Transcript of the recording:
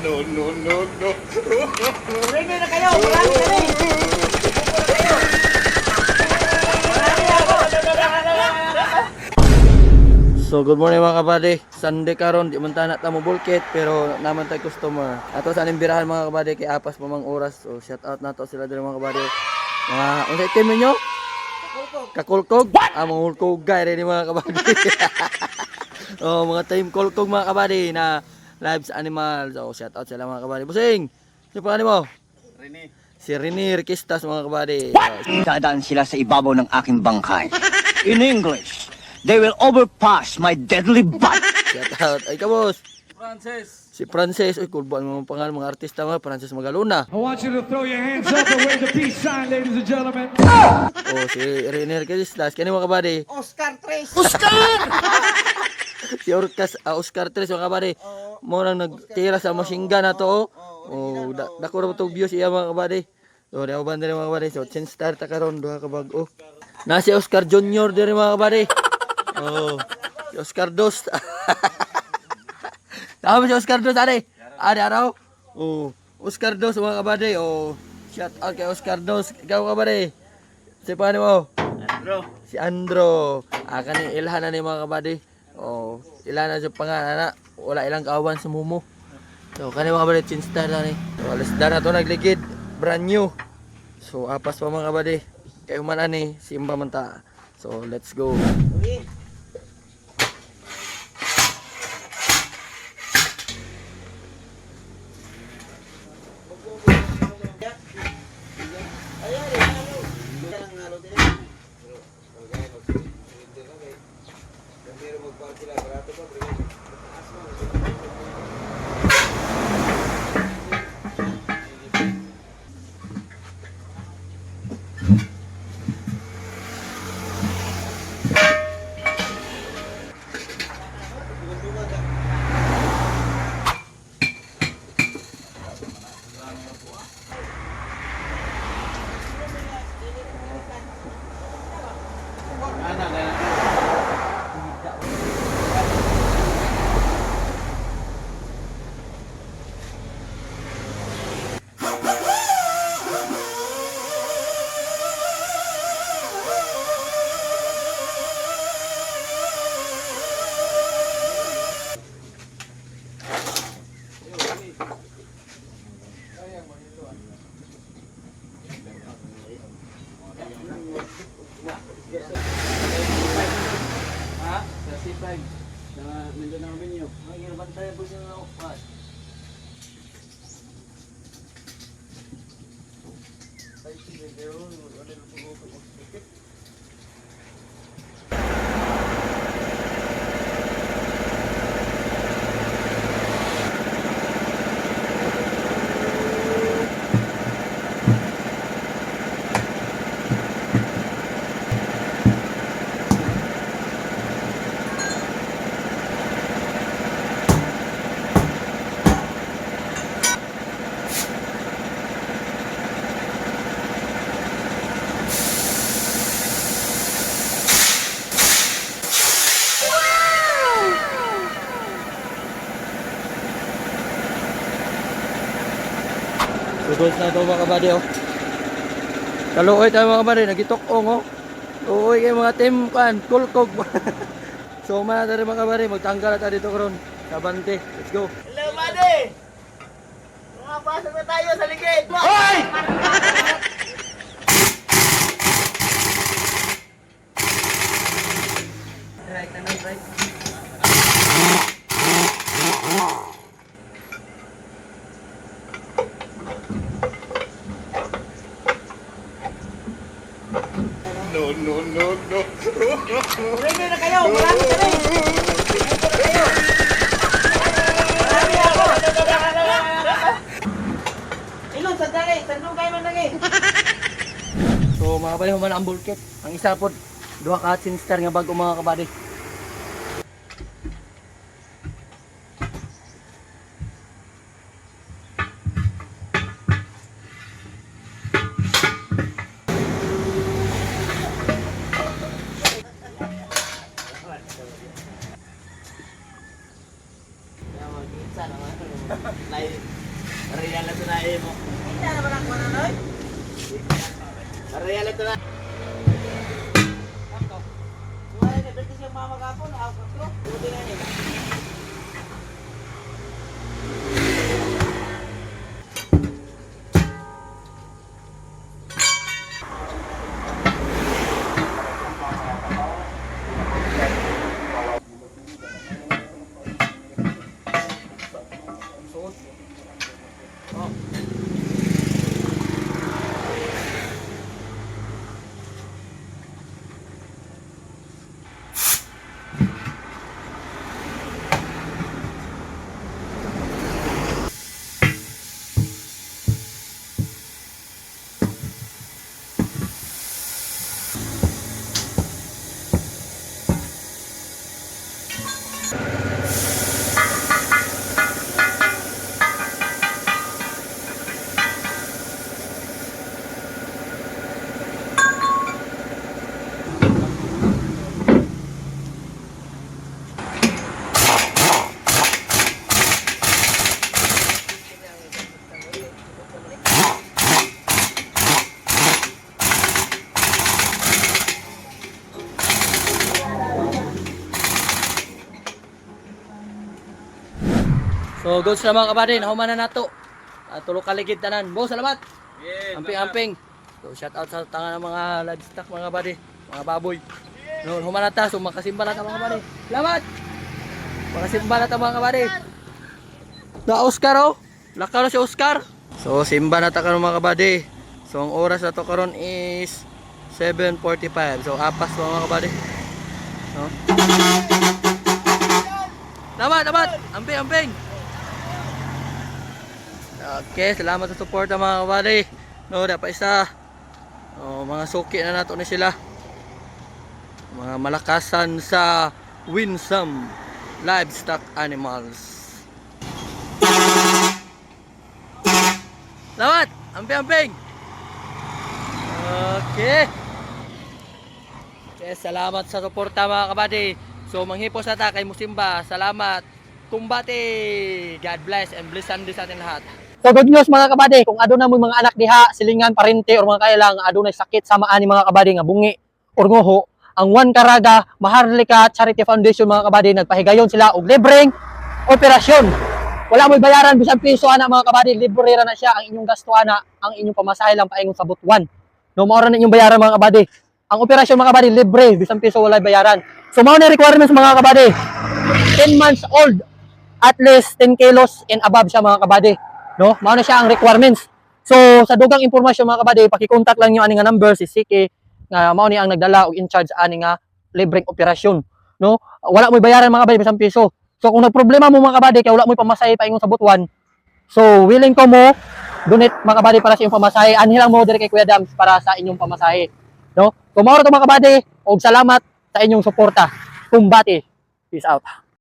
No, no, no, no. Ready na kayo, marami kami. So good morning mga kabady. Sunday karon di man ta na mo bulkit pero naman tay customer. Ato sa birahan mga kabady kay apas pa mang oras. So shout out nato sila diri mga kabady. Mga unsay team ninyo? Kakulkog. Mga hulkog guy rin mga kabady. Oh mga team kulkog mga kabady na live sa animal. So shout out sila mga kabady. Busing. Sino pa mo? Rene. Si Rene Riquistas mga kabady. Dadaan sila sa ibabaw ng aking bangkay. In English, they will overpass my deadly bite. Shout out. Ay kabos. Francis. Si Frances, uy, kulban mga pangalan mga artista mga Frances Magaluna. I want you to throw your hands up and wave the peace sign, ladies and gentlemen. Oh, si Rene Riquistas. Kani mga kabady. Oscar Tres. Si Oscar Tres mga kabady. Mo nang nagtira sa machine gun na to. Oh, dako ra to views iya mga kabady. So, di ako banda mga kabady. So, change star ta karon duha ka bag-o. Na si Oscar Junior diri mga kabady. Oh, si Oscar Dos. Tama si Oscar Dos ari. Ari araw. Oh, Oscar Dos mga kabady. Oh, shout out kay Oscar Dos. Ikaw kabady. Si paano mo? Bro. Si Andro. Kani ilhan na ni mga kabady. Oh, ilan na sa pangalan na. Wala ilang kawan sa mumo. So, kani mga kabady, chinstar na ni. So, alas na to nagligid. Brand new. So, apas pa mga kabady. Kayo man ani, simba man ta. So, let's go. Sudos na ito mga kabady oh. Kaluoy tayo mga kabady, nagitokong oh. Luoy kayo mga team kan, kulkog. So mga tari mga kabady, magtanggal na tayo dito karon. Sabante, let's go. Hello, buddy. Mga pasok na tayo sa ligid. Hoy! Right, right. No, no, no, no. Ready na kayo, marami kami. Marami ako. Ilon, sandali. Sandong kayo man lagi. So mga kabady, human ang bulkit. Ang isa po, duha ka chinstar nga bago mga kabady. Minsan naman. Ariyan lang na mo. Hindi na ba ako nanoy? Ariyan lang na. Wala na dito siya mama kapon, ako ko. Buti na niya. So goods na mga kabady, nahuman na nato. Tulo ka ligid tanan. Bo, salamat. Yeah, Amping-amping. So shout out sa tangan ng mga livestock mga kabady, mga baboy. No, human na ta, so makasimba na ta mga kabady. Salamat. Makasimba na ta mga kabady. Na Oscar oh. Lakaw na si Oscar. So simba na ta karon mga kabady. So ang oras na to karon is 7:45. So apas pa mga kabady. No. Salamat. Amping. Okay, salamat sa support mga kabady. No, dapat isa. Mga suki na nato ni sila. Mga malakasan sa winsome livestock animals. Salamat! Amping! Okay. Okay, salamat sa suporta mga kabady. So, manghipos na ta kay Musimba. Salamat. Kumbati! God bless and bless Sunday sa ating lahat. So good news mga kabady, kung ado na mo mga anak diha, silingan, parente or mga kailang ado na sakit sa maani mga kabady nga bungi or ngoho, ang One Caraga Maharlika Charity Foundation mga kabady nagpahigayon sila og libreng operasyon. Wala mo bayaran bisan piso ana mga kabady, libre ra na siya ang inyong gasto ana, ang inyong pamasahe lang paingon sa butuan. No mao ra na inyong bayaran mga kabady. Ang operasyon mga kabady libre, bisan piso wala bayaran. So mao na requirements mga kabady. 10 months old, at least 10 kilos and above siya mga kabady. No, mao na siya ang requirements. So sa dugang impormasyon mga kabady, paki-contact lang niyo ani nga number si Siki nga mao ni ang nagdala og in charge ani nga libreng operasyon, no? Wala mo bayaran mga kabady bisan piso. So kung nagproblema mo mga kabady kay wala mo pamasahe paingon sa butuan, so willing ko mo donate mga kabady para sa inyong pamasahe. Anhi lang mo diri kay Kuya Dams para sa inyong pamasahe, no? Kumaro to mga kabady og salamat sa inyong suporta. Kumbati. Peace out.